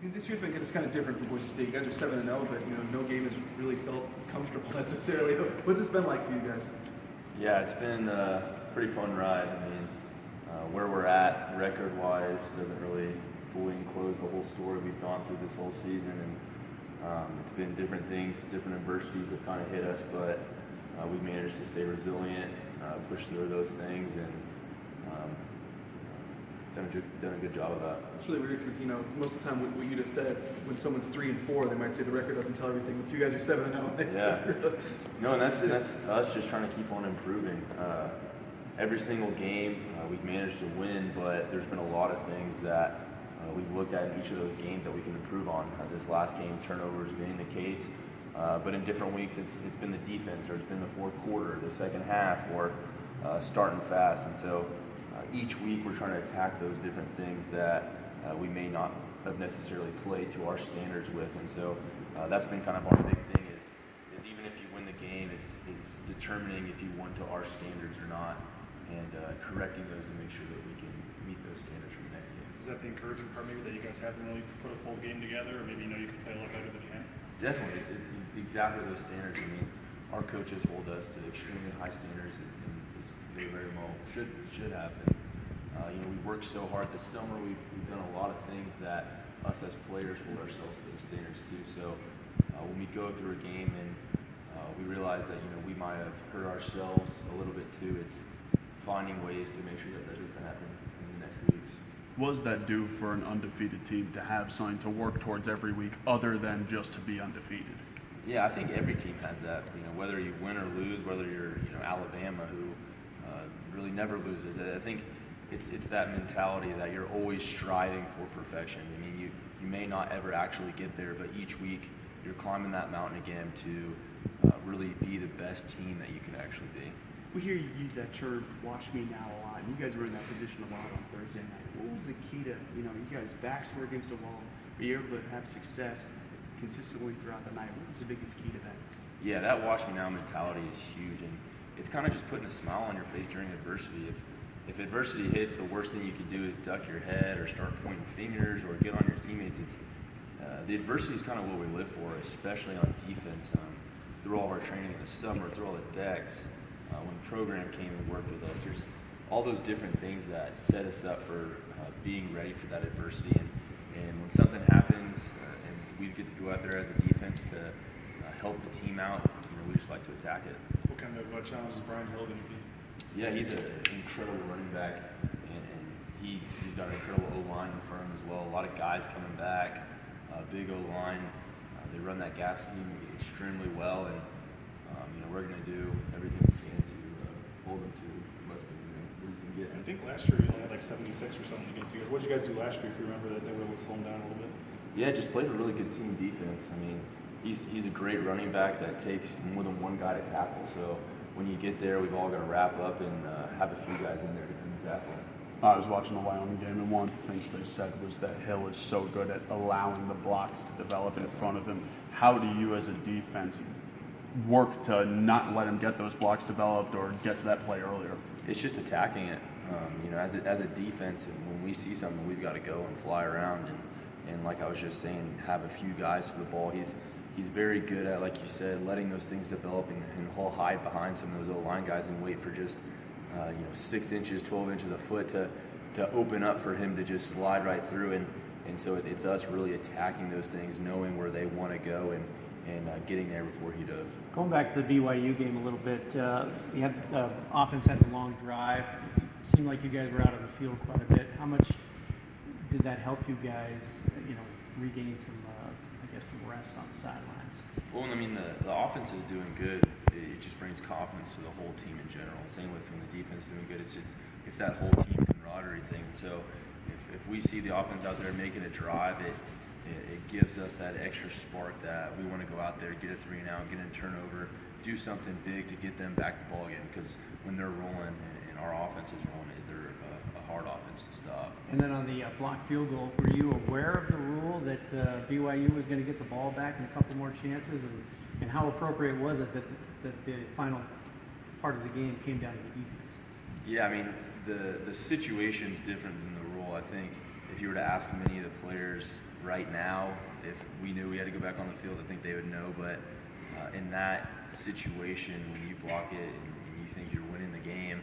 mean, this year's been kind of different for Boise State. You guys are 7-0, but no game has really felt comfortable necessarily. What's this been like for you guys? Yeah, it's been a pretty fun ride. I mean, where we're at record-wise doesn't really fully enclose the whole story we've gone through this whole season, and it's been different things, different adversities have kind of hit us, but we've managed to stay resilient, push through those things, and done a good job of that. It's really weird because most of the time what you just said, when someone's 3-4, they might say the record doesn't tell everything. If you guys are 7-0, yeah. No, and that's us just trying to keep on improving. Every single game we've managed to win, but there's been a lot of things that we've looked at in each of those games that we can improve on. This last game, turnovers being the case, but in different weeks it's been the defense, or it's been the fourth quarter, the second half, or starting fast, and so. Each week we're trying to attack those different things that we may not have necessarily played to our standards with, and so that's been kind of our big thing is even if you win the game, it's determining if you won to our standards or not, and correcting those to make sure that we can meet those standards for the next game. Is that the encouraging part maybe that you guys haven't really put a full game together, or maybe you can play a lot better than you have? Definitely, it's exactly those standards. I mean, our coaches hold us to extremely high standards, and they very well should have. And, we worked so hard this summer. We've done a lot of things that us as players hold ourselves to those standards too. So when we go through a game and we realize that we might have hurt ourselves a little bit too, it's finding ways to make sure that doesn't happen in the next weeks. What does that do for an undefeated team to have something to work towards every week other than just to be undefeated? Yeah, I think every team has that. Whether you win or lose, whether you're Alabama, who really never loses. I think it's that mentality that you're always striving for perfection. I mean, you may not ever actually get there, but each week you're climbing that mountain again to really be the best team that you can actually be. We hear you use that term, "watch me now" a lot. You guys were in that position a lot on Thursday night. What was the key to, you guys' backs were against the wall, were you able to have success consistently throughout the night? What was the biggest key to that? Yeah, that watch me now mentality is huge, and it's kind of just putting a smile on your face during adversity. If adversity hits, the worst thing you could do is duck your head or start pointing fingers or get on your teammates. The adversity is kind of what we live for, especially on defense. Through all of our training in the summer, through all the decks, when the program came and worked with us, there's all those different things that set us up for being ready for that adversity. And when something happens and we get to go out there as a defense to help the team out, we just like to attack it. What kind of challenges Brian Hill going to be? Yeah, he's an incredible running back, and he's got an incredible O-line in front of him as well. A lot of guys coming back, big O-line. They run that gap scheme extremely well, and we're going to do everything we can to hold them to less than we can get. I think last year you only had like 76 or something against you guys. What did you guys do last year, if you remember, that they were able to slow him down a little bit? Yeah, just played a really good team defense. I mean, he's a great running back that takes more than one guy to tackle. So when you get there, we've all got to wrap up and have a few guys in there to come and tackle. I was watching the Wyoming game, and one of the things they said was that Hill is so good at allowing the blocks to develop in front of him. How do you, as a defense, work to not let him get those blocks developed or get to that play earlier? It's just attacking it. As a defense, when we see something, we've got to go and fly around and like I was just saying, have a few guys to the ball. He's very good at, like you said, letting those things develop and he'll hide behind some of those O-line guys and wait for just 6 inches, 12 inches a foot to open up for him to just slide right through. And so it's us really attacking those things, knowing where they want to go and getting there before he does. Going back to the BYU game a little bit, you had offense had a long drive. It seemed like you guys were out of the field quite a bit. How much did that help you guys, regain some rest on the sidelines? Well, I mean, the offense is doing good. It just brings confidence to the whole team in general. Same with when the defense is doing good. It's that whole team camaraderie thing. So if we see the offense out there making a drive, it gives us that extra spark that we want to go out there, get a 3-and-out, get a turnover, do something big to get them back the ball again. Because when they're rolling and our offense is rolling, they're a hard offense to stop. And then on the blocked field goal, were you aware of the rule that BYU was going to get the ball back in a couple more chances? And how appropriate was it that the final part of the game came down to the defense? Yeah, I mean, the situation's different than the rule. I think if you were to ask many of the players right now, if we knew we had to go back on the field, I think they would know. But in that situation, when you block it and you think you're winning the game,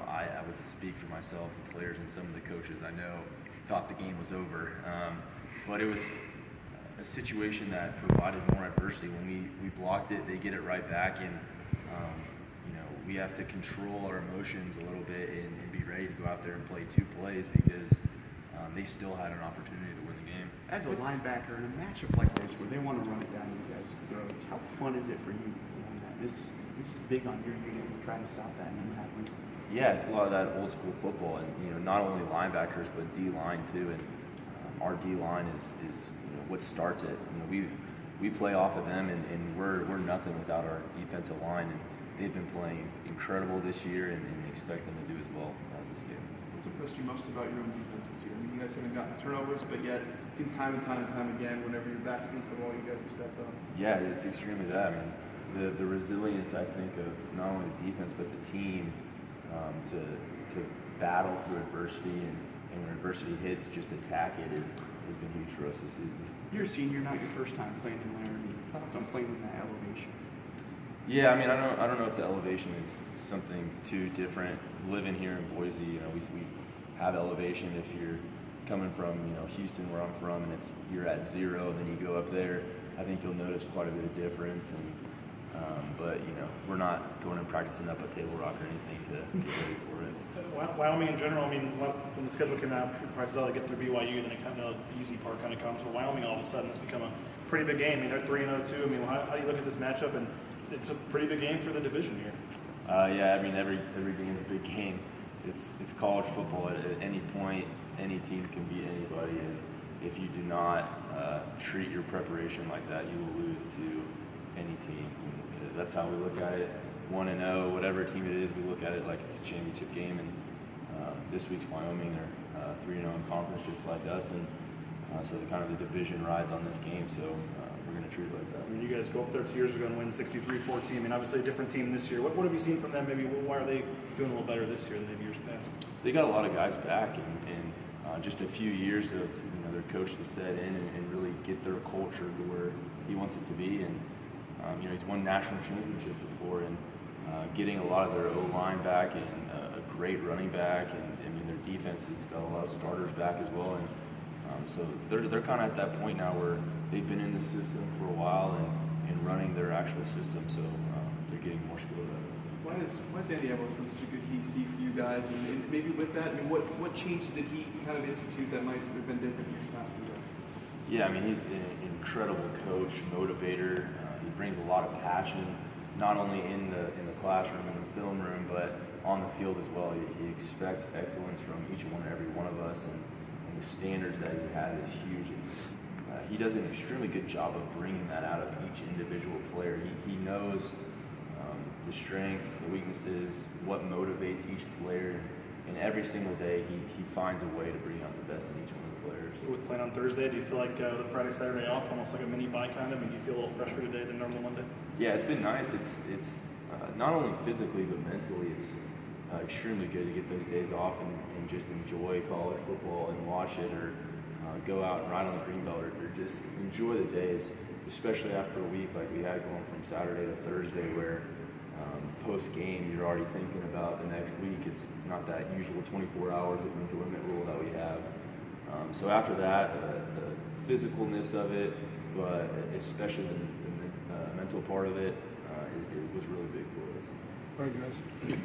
I would speak for myself, the players, and some of the coaches I know thought the game was over. But it was a situation that provided more adversity. When we blocked it, they get it right back, and we have to control our emotions a little bit and be ready to go out there and play 2 plays because they still had an opportunity to win the game. As a linebacker in a matchup like this where they want to run it down you guys' throats, how fun is it for you doing that? This is big on your unit and trying to stop that and then happening. Yeah, it's a lot of that old school football, and not only linebackers but D line too. And our D line is what starts it. We play off of them, and we're nothing without our defensive line. And they've been playing incredible this year, and expect them to do as well this game. What's impressed you most about your own defense this year? I mean, you guys haven't gotten turnovers, but yet it seems time and time again, whenever your back's against the wall, you guys have stepped up. Yeah, it's extremely that. I mean, the resilience, I think, of not only the defense but the team to battle through adversity, and when adversity hits, just attack it has been huge for us this season. You're a senior, not your first time playing in Laramie. Thoughts on playing in that elevation? Yeah, I mean, I don't know if the elevation is something too different. Living here in Boise, we have elevation. If you're coming from Houston, where I'm from, and you're at 0, and then you go up there, I think you'll notice quite a bit of difference. And but we're not going and practicing up a Table Rock or anything to get ready for it. Wyoming in general, I mean, when the schedule came out, people probably said, oh, they get through BYU, then it kind of the easy part kind of comes. But Wyoming, all of a sudden, it's become a pretty big game. I mean, they're 3-0 too. I mean, how do you look at this matchup? And it's a pretty big game for the division here. Yeah, I mean, every game is a big game. It's college football. At any point, any team can beat anybody, and if you do not treat your preparation like that, you will lose to any team. That's how we look at it. 1-0, whatever team it is, we look at it like it's a championship game. And this week's Wyoming, they're 3-0 in conference, just like us, and so the division rides on this game. So we're going to treat it like that. I mean, you guys go up there 2 years ago and win 63-14. I mean, obviously a different team this year. What have you seen from them? Maybe why are they doing a little better this year than maybe years past? They got a lot of guys back, and just a few years of their coach to set in and really get their culture to where he wants it to be. And he's won national championships before, and getting a lot of their O-line back and a great running back, and I mean their defense has got a lot of starters back as well. And so they're kind of at that point now where they've been in the system for a while and running their actual system, so they're getting more skilled at it. Why is Andy Evans been such a good DC for you guys? And maybe with that, I mean, what changes did he kind of institute that might have been different years past for you guys? Yeah, I mean, he's an incredible coach, motivator. He brings a lot of passion, not only in the classroom and the film room, but on the field as well. He expects excellence from each and every one of us, and the standards that he has is huge. He does an extremely good job of bringing that out of each individual player. He knows the strengths, the weaknesses, what motivates each player, and every single day he finds a way to bring out the best in each one of the players. With playing on Thursday, do you feel like the Friday, Saturday off, almost like a mini bye kind of, and do you feel a little fresher today than normal Monday? Yeah, it's been nice. It's not only physically but mentally, it's extremely good to get those days off and just enjoy college football and watch it, or go out and ride on the Greenbelt, or just enjoy the days, especially after a week like we had going from Saturday to Thursday, where post-game you're already thinking about the next week. It's not that usual 24 hours of enjoyment rule that we have. So after that, the physicalness of it, but especially the mental part of it, it was really big for us. All right, guys.